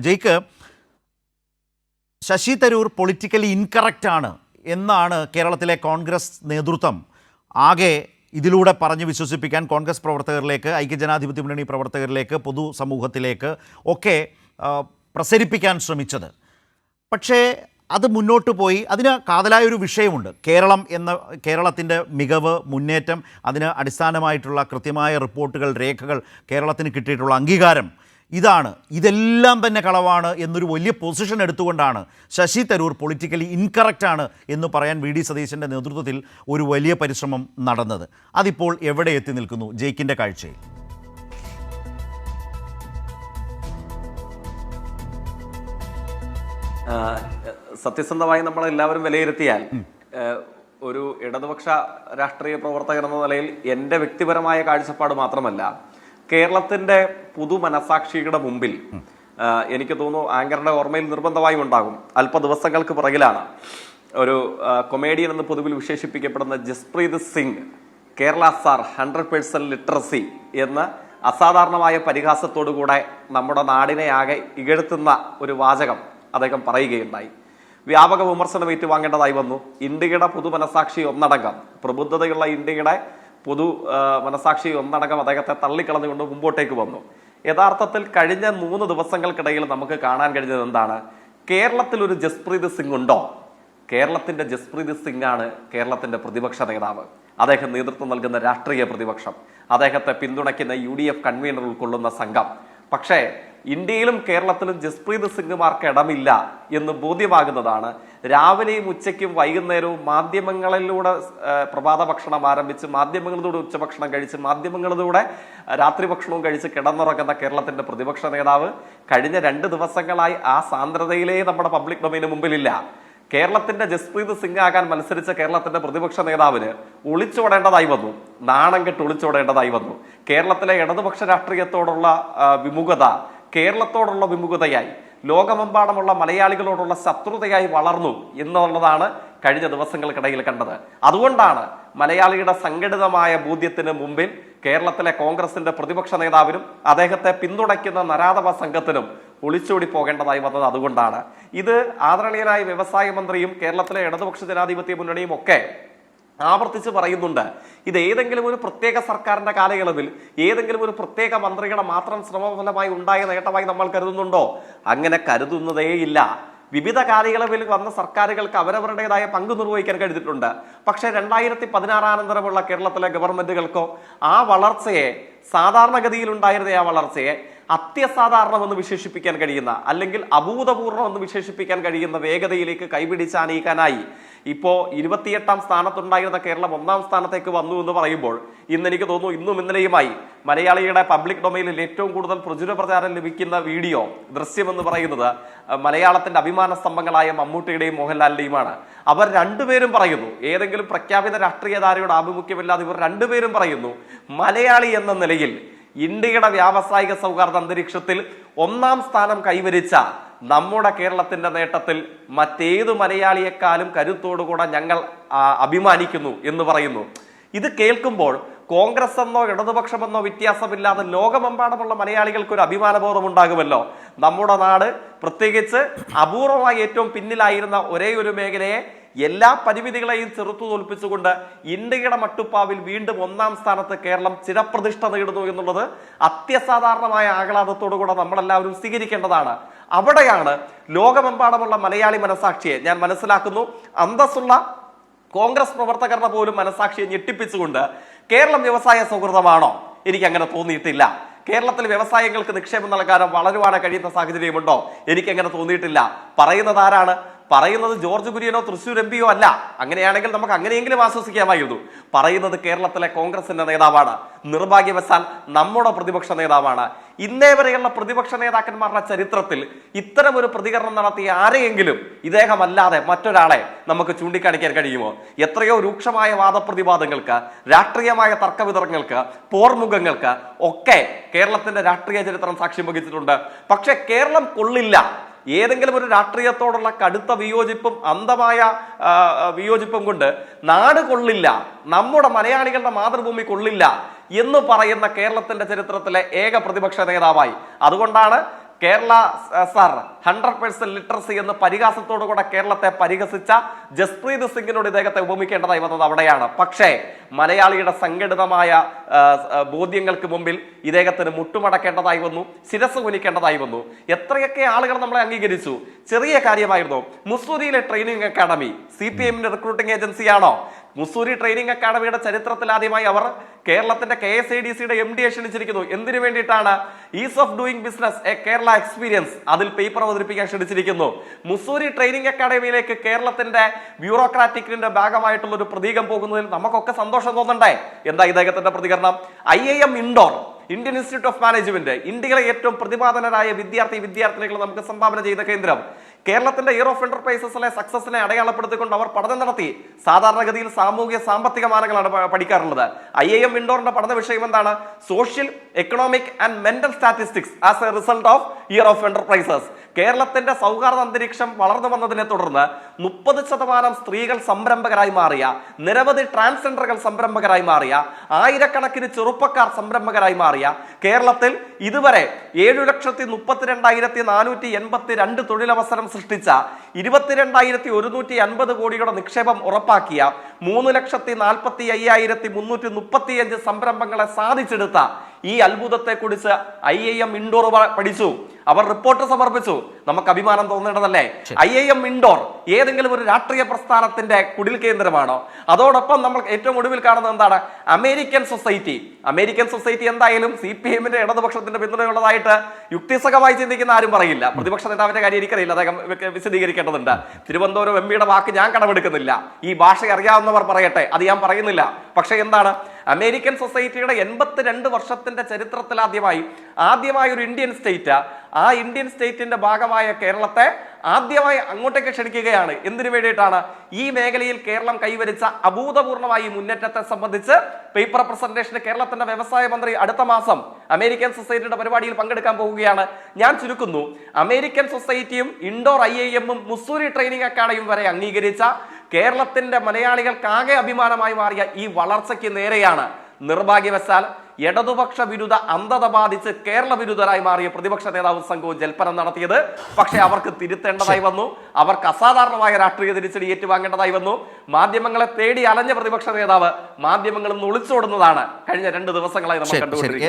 ജയ്ക്ക് Sasi Tharoor politically incorrect ആണ് എന്നാണ് കേരളത്തിലെ കോൺഗ്രസ് നേതൃത്വം ആകെ ഇതിലൂടെ പറഞ്ഞ് വിശ്വസിപ്പിക്കാൻ കോൺഗ്രസ് പ്രവർത്തകരിലേക്ക്, ഐക്യജനാധിപത്യ മുന്നണി പ്രവർത്തകരിലേക്ക്, പൊതുസമൂഹത്തിലേക്ക് ഒക്കെ പ്രസരിപ്പിക്കാൻ ശ്രമിച്ചത്. പക്ഷേ അത് മുന്നോട്ട് പോയി. അതിന് കാതലായൊരു വിഷയമുണ്ട്. കേരളത്തിൻ്റെ മികവ്, മുന്നേറ്റം, അതിന് അടിസ്ഥാനമായിട്ടുള്ള കൃത്യമായ റിപ്പോർട്ടുകൾ, രേഖകൾ, കേരളത്തിന് കിട്ടിയിട്ടുള്ള അംഗീകാരം ഇതെല്ലാം തന്നെ കളവാണ് എന്നൊരു വലിയ പൊസിഷൻ എടുത്തുകൊണ്ടാണ് ശശി തരൂർ പൊളിറ്റിക്കലി ഇൻകറക്റ്റാണ് എന്ന് പറയാൻ വി.ഡി. സതീശൻ്റെ നേതൃത്വത്തിൽ ഒരു വലിയ പരിശ്രമം നടന്നത്. അതിപ്പോൾ എവിടെ എത്തി നിൽക്കുന്നു ജയ്ക്കിൻ്റെ കാഴ്ചയിൽ? സത്യസന്ധമായി നമ്മളെല്ലാവരും വിലയിരുത്തിയാൽ ഒരു ഇടതുപക്ഷ രാഷ്ട്രീയ പ്രവർത്തകൻ എന്ന നിലയിൽ എൻ്റെ വ്യക്തിപരമായ കാഴ്ചപ്പാട് മാത്രമല്ല, കേരളത്തിന്റെ പുതു മനസാക്ഷിയുടെ മുമ്പിൽ എനിക്ക് തോന്നുന്നു ആങ്കറുടെ ഓർമ്മയിൽ നിർബന്ധമായും ഉണ്ടാകും. അല്പ ദിവസങ്ങൾക്ക് പുറകിലാണ് ഒരു കൊമേഡിയൻ എന്ന് പൊതുവിൽ വിശേഷിപ്പിക്കപ്പെടുന്ന ജസ്പ്രീത് സിംഗ് കേരള സാർ 100% ലിറ്ററസി എന്ന അസാധാരണമായ പരിഹാസത്തോടുകൂടെ നമ്മുടെ നാടിനെ ആകെ ഇകഴ്ത്തുന്ന ഒരു വാചകം അദ്ദേഹം പറയുകയുണ്ടായി. വ്യാപക വിമർശനം ഏറ്റുവാങ്ങേണ്ടതായി വന്നു. ഇന്ത്യയുടെ പൊതു മനസാക്ഷി ഒന്നടങ്കം, പ്രബുദ്ധതയുള്ള ഇന്ത്യയുടെ പൊതു മനസാക്ഷി ഒന്നടങ്കം അദ്ദേഹത്തെ തള്ളിക്കളഞ്ഞുകൊണ്ട് മുമ്പോട്ടേക്ക് വന്നു. യഥാർത്ഥത്തിൽ കഴിഞ്ഞ 3 ദിവസങ്ങൾക്കിടയിൽ നമുക്ക് കാണാൻ കഴിഞ്ഞത് എന്താണ്? കേരളത്തിൽ ഒരു ജസ്പ്രീത് സിംഗ് ഉണ്ടോ? കേരളത്തിന്റെ ജസ്പ്രീത് സിംഗ് ആണ് കേരളത്തിന്റെ പ്രതിപക്ഷ നേതാവ്. അദ്ദേഹം നേതൃത്വം നൽകുന്ന രാഷ്ട്രീയ പ്രതിപക്ഷം, അദ്ദേഹത്തെ പിന്തുണയ്ക്കുന്ന UDF കൺവീനർ ഉൾക്കൊള്ളുന്ന സംഘം. പക്ഷേ ഇന്ത്യയിലും കേരളത്തിലും ജസ്പ്രീത് സിംഗുമാർക്ക് ഇടമില്ല എന്ന് ബോധ്യമാകുന്നതാണ് രാവിലെയും ഉച്ചയ്ക്കും വൈകുന്നേരവും മാധ്യമങ്ങളിലൂടെ പ്രഭാത ഭക്ഷണം ആരംഭിച്ച്, മാധ്യമങ്ങളിലൂടെ ഉച്ചഭക്ഷണം കഴിച്ച്, മാധ്യമങ്ങളിലൂടെ രാത്രി ഭക്ഷണവും കഴിച്ച് കിടന്നുറങ്ങുന്ന കേരളത്തിന്റെ പ്രതിപക്ഷ നേതാവ് കഴിഞ്ഞ 2 ദിവസങ്ങളായി ആ സാന്ദ്രതയിലേ നമ്മുടെ പബ്ലിക് ഡൊമൈന് മുമ്പിലില്ല. കേരളത്തിന്റെ ജസ്പ്രീത് സിംഗ് ആകാൻ മത്സരിച്ച കേരളത്തിന്റെ പ്രതിപക്ഷ നേതാവിന് ഒളിച്ചോടേണ്ടതായി വന്നു, നാണം കെട്ട് ഒളിച്ചോടേണ്ടതായി വന്നു. കേരളത്തിലെ ഇടതുപക്ഷ രാഷ്ട്രീയത്തോടുള്ള വിമുഖത കേരളത്തോടുള്ള വിമുഖതയായി, ലോകമെമ്പാടുമുള്ള മലയാളികളോടുള്ള ശത്രുതയായി വളർന്നു എന്നുള്ളതാണ് കഴിഞ്ഞ ദിവസങ്ങൾക്കിടയിൽ കണ്ടത്. അതുകൊണ്ടാണ് മലയാളിയുടെ സംഘടിതമായ ബോധ്യത്തിന് മുമ്പിൽ കേരളത്തിലെ കോൺഗ്രസിന്റെ പ്രതിപക്ഷ നേതാവിനും അദ്ദേഹത്തെ പിന്തുണയ്ക്കുന്ന നരാധവ സംഘത്തിനും ഒളിച്ചോടി പോകേണ്ടതായി വന്നത്. അതുകൊണ്ടാണ് ഇത് ആദരണീയനായ വ്യവസായ മന്ത്രിയും കേരളത്തിലെ ഇടതുപക്ഷ ജനാധിപത്യ മുന്നണിയും ഒക്കെ ആവർത്തിച്ച് പറയുന്നുണ്ട്. ഇത് ഏതെങ്കിലും ഒരു പ്രത്യേക സർക്കാരിന്റെ കാലയളവിൽ ഏതെങ്കിലും ഒരു പ്രത്യേക മന്ത്രിയുടെ മാത്രം ശ്രമഫലമായി ഉണ്ടായ നേട്ടമായി നമ്മൾ കരുതുന്നുണ്ടോ? അങ്ങനെ കരുതുന്നതേയില്ല. വിവിധ കാലയളവിൽ വന്ന സർക്കാരുകൾക്ക് അവരവരുടേതായ പങ്ക് നിർവഹിക്കാൻ കഴിഞ്ഞിട്ടുണ്ട്. പക്ഷെ 2016 അനന്തരമുള്ള കേരളത്തിലെ ഗവൺമെന്റുകൾക്കോ ആ വളർച്ചയെ, സാധാരണഗതിയിൽ ഉണ്ടായിരുന്ന ആ വളർച്ചയെ അത്യസാധാരണമെന്ന് വിശേഷിപ്പിക്കാൻ കഴിയുന്ന, അല്ലെങ്കിൽ അഭൂതപൂർവം എന്ന് വിശേഷിപ്പിക്കാൻ കഴിയുന്ന വേഗതയിലേക്ക് കൈപിടിച്ചാനയിക്കാനായി ഇപ്പോ 28ാം സ്ഥാനത്തുണ്ടായിരുന്ന കേരളം 1ാം സ്ഥാനത്തേക്ക് വന്നു എന്ന് പറയുമ്പോൾ ഇന്ന് എനിക്ക് തോന്നുന്നു ഇന്നും ഇന്നലെയുമായി മലയാളിയുടെ പബ്ലിക് ഡൊമൈനിൽ ഏറ്റവും കൂടുതൽ പ്രചുര പ്രചാരം ലഭിക്കുന്ന വീഡിയോ, ദൃശ്യം എന്ന് പറയുന്നത് മലയാളത്തിന്റെ അഭിമാന സ്തംഭങ്ങളായ മമ്മൂട്ടിയുടെയും മോഹൻലാലിന്റെയുമാണ്. അവർ രണ്ടുപേരും പറയുന്നു, ഏതെങ്കിലും പ്രഖ്യാപിത രാഷ്ട്രീയധാരയുടെ ആഭിമുഖ്യമില്ലാതെ ഇവർ രണ്ടുപേരും പറയുന്നു, മലയാളി എന്ന നിലയിൽ ഇന്ത്യയുടെ വ്യാവസായിക സൗഹാർദ്ദ അന്തരീക്ഷത്തിൽ 1ാം സ്ഥാനം കൈവരിച്ച നമ്മുടെ കേരളത്തിന്റെ നേട്ടത്തിൽ മറ്റേതു മലയാളിയെക്കാളും കരുത്തോടുകൂടെ ഞങ്ങൾ അഭിമാനിക്കുന്നു എന്ന് പറയുന്നു. ഇത് കേൾക്കുമ്പോൾ കോൺഗ്രസ് എന്നോ ഇടതുപക്ഷമെന്നോ വ്യത്യാസമില്ലാതെ ലോകമെമ്പാടുമുള്ള മലയാളികൾക്ക് ഒരു അഭിമാനബോധം ഉണ്ടാകുമല്ലോ. നമ്മുടെ നാട് പ്രത്യേകിച്ച് അപൂർവമായി ഏറ്റവും പിന്നിലായിരുന്ന ഒരേ ഒരു മേഖലയെ എല്ലാ പരിമിതികളെയും ചെറുത്തു തോൽപ്പിച്ചുകൊണ്ട് ഇന്ത്യയുടെ മട്ടുപ്പാവിൽ വീണ്ടും 1ാം സ്ഥാനത്ത് കേരളം ചിരപ്രതിഷ്ഠ നേടുന്നു എന്നുള്ളത് അത്യസാധാരണമായ ആഹ്ലാദത്തോടുകൂടെ നമ്മളെല്ലാവരും സ്വീകരിക്കേണ്ടതാണ്. അവിടെയാണ് ലോകമെമ്പാടുമുള്ള മലയാളി മനസാക്ഷിയെ, ഞാൻ മനസ്സിലാക്കുന്നു അന്തസ്സുള്ള കോൺഗ്രസ് പ്രവർത്തകരുടെ പോലും മനസാക്ഷിയെ ഞെട്ടിപ്പിച്ചുകൊണ്ട് കേരളം വ്യവസായ സൗഹൃദമാണോ? എനിക്ക് അങ്ങനെ തോന്നിയിട്ടില്ല. കേരളത്തിൽ വ്യവസായങ്ങൾക്ക് നിക്ഷേപം നൽകാനോ വളരുവാനോ കഴിയുന്ന സാഹചര്യമുണ്ടോ? എനിക്കങ്ങനെ തോന്നിയിട്ടില്ല. പറയുന്നത് ആരാണ്? പറയുന്നത് ജോർജ് കുര്യനോ തൃശ്ശൂർ MP അല്ല. അങ്ങനെയാണെങ്കിൽ നമുക്ക് അങ്ങനെയെങ്കിലും ആശ്വസിക്കാമായിരുന്നു. പറയുന്നത് കേരളത്തിലെ കോൺഗ്രസിന്റെ നേതാവാണ്. നിർഭാഗ്യവശാൽ നമ്മുടെ പ്രതിപക്ഷ നേതാവാണ്. ഇന്നേ വരെയുള്ള പ്രതിപക്ഷ നേതാക്കന്മാരുടെ ചരിത്രത്തിൽ ഇത്തരം ഒരു പ്രതികരണം നടത്തിയ ആരെയെങ്കിലും ഇദ്ദേഹമല്ലാതെ മറ്റൊരാളെ നമുക്ക് ചൂണ്ടിക്കാണിക്കാൻ കഴിയുമോ? എത്രയോ രൂക്ഷമായ വാദപ്രതിവാദങ്ങൾക്ക്, രാഷ്ട്രീയമായ തർക്കവിതർക്കങ്ങൾക്ക്, പോർമുഖങ്ങൾക്ക് ഒക്കെ കേരളത്തിന്റെ രാഷ്ട്രീയ ചരിത്രം സാക്ഷ്യം വഹിച്ചിട്ടുണ്ട്. പക്ഷെ കേരളം കൊള്ളില്ല. ഏതെങ്കിലും ഒരു രാഷ്ട്രീയത്തോടുള്ള കടുത്ത വിയോജിപ്പും അന്ധമായ വിയോജിപ്പും കൊണ്ട് നാട് കൊള്ളില്ല, നമ്മുടെ മലയാളികളുടെ മാതൃഭൂമി കൊള്ളില്ല എന്ന് പറയുന്ന കേരളത്തിന്റെ ചരിത്രത്തിലെ ഏക പ്രതിപക്ഷ നേതാവായി, അതുകൊണ്ടാണ് കേരള സാർ 100% ലിറ്ററസി എന്ന് പരിഹാസത്തോടുകൂടെ കേരളത്തെ പരിഹസിച്ച ജസ്പ്രീത് സിംഗിനോട് ഇദ്ദേഹത്തെ ഉപമിക്കേണ്ടതായി വന്നത് അവിടെയാണ്. പക്ഷേ മലയാളിയുടെ സംഘടിതമായ ബോധ്യങ്ങൾക്ക് മുമ്പിൽ ഇദ്ദേഹത്തിന് മുട്ടുമടക്കേണ്ടതായി വന്നു, ശിരസ് കുനിക്കേണ്ടതായി വന്നു. എത്രയൊക്കെ ആളുകൾ നമ്മളെ അംഗീകരിച്ചു. ചെറിയ കാര്യമായിരുന്നു. മുസൂരിയിലെ ട്രെയിനിങ് അക്കാഡമി CPM-ന്റെ റിക്രൂട്ടിംഗ് ഏജൻസിയാണോ? മുസൂരി ട്രെയിനിങ് അക്കാഡമിയുടെ ചരിത്രത്തിൽ ആദ്യമായി അവർ കേരളത്തിന്റെ KSIDC-യുടെ MD ക്ഷണിച്ചിരിക്കുന്നു. എന്തിനു വേണ്ടിയിട്ടാണ്? Is of doing business A Kerala experience, അതിൽ പേപ്പർ അവതരിപ്പിക്കാൻ ക്ഷണിച്ചിരിക്കുന്നു. മുസൂരി ട്രെയിനിങ് അക്കാഡമിയിലേക്ക് കേരളത്തിന്റെ ബ്യൂറോക്രാറ്റിക്കിന്റെ ഭാഗമായിട്ടുള്ള ഒരു പ്രതീകം പോകുന്നതിൽ നമുക്കൊക്കെ സന്തോഷം തോന്നണ്ടേ? എന്താ ഇദ്ദേഹത്തിന്റെ പ്രതികരണം? IIM Indore, Indian institute of management, ഇന്ത്യയിലെ ഏറ്റവും പ്രതിഭാധനരായ വിദ്യാർത്ഥിനികളെ നമുക്ക് സംഭാവന ചെയ്ത കേന്ദ്രം. കേരളത്തിന്റെ ഇയർ ഓഫ് എന്റർപ്രൈസസിലെ സക്സസിനെ അടയാളപ്പെടുത്തിക്കൊണ്ട് അവർ പഠനം നടത്തി. സാധാരണഗതിയിൽ സാമൂഹിക സാമ്പത്തിക മാനങ്ങളാണ് പഠിക്കാറുള്ളത്. IIM ഇൻഡോറിന്റെ പഠന വിഷയം എന്താണ്? Social, economic and mental statistics as A result of year of enterprises. കേരളത്തിന്റെ സൗഹാർദ്ദ അന്തരീക്ഷം വളർന്നു വന്നതിനെ തുടർന്ന് 30% സ്ത്രീകൾ സംരംഭകരായി മാറിയ, നിരവധി ട്രാൻസ്ജെൻഡറുകൾ സംരംഭകരായി മാറിയ, ആയിരക്കണക്കിന് ചെറുപ്പക്കാർ സംരംഭകരായി മാറിയ കേരളത്തിൽ ഇതുവരെ 7,32,482 തൊഴിലവസരം സൃഷ്ടിച്ച, 22,150 കോടിയുടെ നിക്ഷേപം ഉറപ്പാക്കിയ, 3,45,335 സംരംഭങ്ങളെ സാധിച്ചെടുത്ത ഈ അത്ഭുതത്തെ കുറിച്ച് IIM ഇൻഡോർ പഠിച്ചു. അവർ റിപ്പോർട്ട് സമർപ്പിച്ചു. നമുക്ക് അഭിമാനം തോന്നേണ്ടതല്ലേ? IIM ഇൻഡോർ ഏതെങ്കിലും ഒരു രാഷ്ട്രീയ പ്രസ്ഥാനത്തിന്റെ കുടിൽ കേന്ദ്രമാണോ? അതോടൊപ്പം നമ്മൾ ഏറ്റവും ഒടുവിൽ കാണുന്നത് എന്താണ്? അമേരിക്കൻ സൊസൈറ്റി എന്തായാലും CPM-ന്റെ ഇടതുപക്ഷത്തിന്റെ പിന്തുണയുള്ളതായിട്ട് യുക്തിസഹമായി ചിന്തിക്കുന്ന ആരും പറയില്ല. പ്രതിപക്ഷ നേതാവിന്റെ കാര്യം എനിക്കറിയില്ല, അദ്ദേഹം വിശദീകരിക്കേണ്ടതുണ്ട്. തിരുവനന്തപുരം MPയുടെ വാക്ക് ഞാൻ കടമെടുക്കുന്നില്ല. ഈ ഭാഷ അറിയാവുന്നവർ പറയട്ടെ, അത് ഞാൻ പറയുന്നില്ല. പക്ഷെ എന്താണ്? അമേരിക്കൻ സൊസൈറ്റിയുടെ 82 വർഷത്തിന്റെ ചരിത്രത്തിൽ ആദ്യമായി ഒരു ഇന്ത്യൻ സ്റ്റേറ്റ്, ആ ഇന്ത്യൻ സ്റ്റേറ്റിന്റെ ഭാഗമായ കേരളത്തെ ആദ്യമായി അങ്ങോട്ടേക്ക് ക്ഷണിക്കുകയാണ്. എന്തിനു വേണ്ടിയിട്ടാണ്? ഈ മേഖലയിൽ കേരളം കൈവരിച്ച അഭൂതപൂർണമായ മുന്നേറ്റത്തെ സംബന്ധിച്ച് പേപ്പർ പ്രസന്റേഷന് കേരളത്തിന്റെ വ്യവസായ മന്ത്രി അടുത്ത മാസം അമേരിക്കൻ സൊസൈറ്റിയുടെ പരിപാടിയിൽ പങ്കെടുക്കാൻ പോവുകയാണ്. ഞാൻ ചുരുക്കുന്നു, അമേരിക്കൻ സൊസൈറ്റിയും ഇൻഡോർ IIM-ഉം മുസൂരി ട്രെയിനിങ് അക്കാഡമിയും വരെ അംഗീകരിച്ച കേരളത്തിന്റെ മലയാളികൾക്കാകെ അഭിമാനമായി മാറിയ ഈ വളർച്ചയ്ക്ക് നേരെയാണ് നിർഭാഗ്യവശാൽ ഇടതുപക്ഷ വിരുദ്ധ അന്ധത ബാധിച്ച് കേരള വിരുദ്ധരായി മാറിയ പ്രതിപക്ഷ നേതാവ് സംഘവും ജൽപ്പനം നടത്തിയത്. പക്ഷെ അവർക്ക് തിരുത്തേണ്ടതായി വന്നു. അവർക്ക് അസാധാരണമായ രാഷ്ട്രീയ തിരിച്ചടി ഏറ്റുവാങ്ങേണ്ടതായി വന്നു. മാധ്യമങ്ങളെ തേടി അലഞ്ഞ പ്രതിപക്ഷ നേതാവ് മാധ്യമങ്ങളിൽ നിന്ന് ഒളിച്ചോടുന്നതാണ് കഴിഞ്ഞ 2 ദിവസങ്ങളായി നമ്മൾ കണ്ടുകൊണ്ടിരിക്കുന്നത്.